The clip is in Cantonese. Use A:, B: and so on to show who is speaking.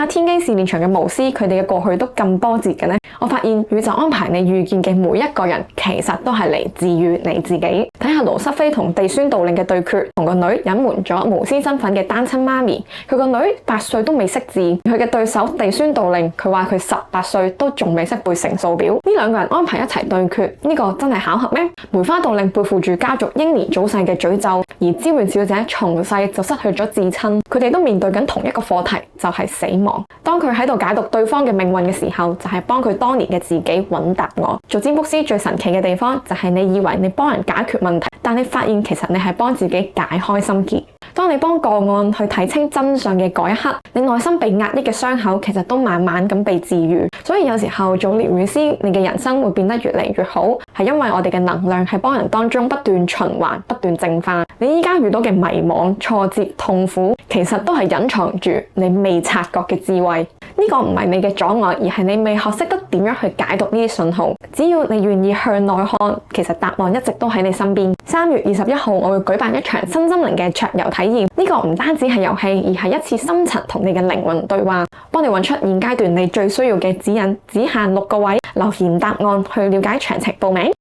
A: 天機試煉場嘅巫師，佢哋嘅過去都咁波折嘅呢？我發現宇宙安排你遇見嘅每一個人，其實都係嚟自於你自己。睇下盧瑟菲同地宣道令嘅對決，同個女隱瞞咗巫師身份嘅單親媽咪，佢個女8歲都未識字，佢嘅對手地宣道令，佢話佢18歲都仲未識背乘數表。呢兩個人安排一齊對決，呢個真係巧合咩？梅花道令背負住家族英年早逝嘅詛咒，而招媛小姐從細就失去咗至親，佢哋都面對緊同一個課題，就係死亡。當佢喺度解讀對方嘅命運嘅時候，就係幫佢當年嘅自己揾答案。做占卜師最神奇嘅地方就係你以為你幫人解決問題，但你發現其實你係幫自己解開心結。當你幫個案去睇清真相嘅嗰一刻，你內心被壓抑嘅傷口其實都慢慢咁被治癒。所以有時候做療癒師，你嘅人生會變得越嚟越好，係因為我哋嘅能量係幫人當中不斷循環、不斷淨化。你依家遇到嘅迷惘、挫折、痛苦，其實都係隱藏住你未察覺嘅智慧。呢個唔係你嘅阻礙，而係你未學識得點樣去解讀呢啲信號。只要你願意向內看，其實答案一直都喺你身邊。3月21號，我會舉辦一場身心靈嘅桌遊體驗。呢個唔單止係遊戲，而係一次深層同你嘅靈魂對話，幫你揾出現階段你最需要嘅指引。只限6個位，留言答案去了解詳情報名。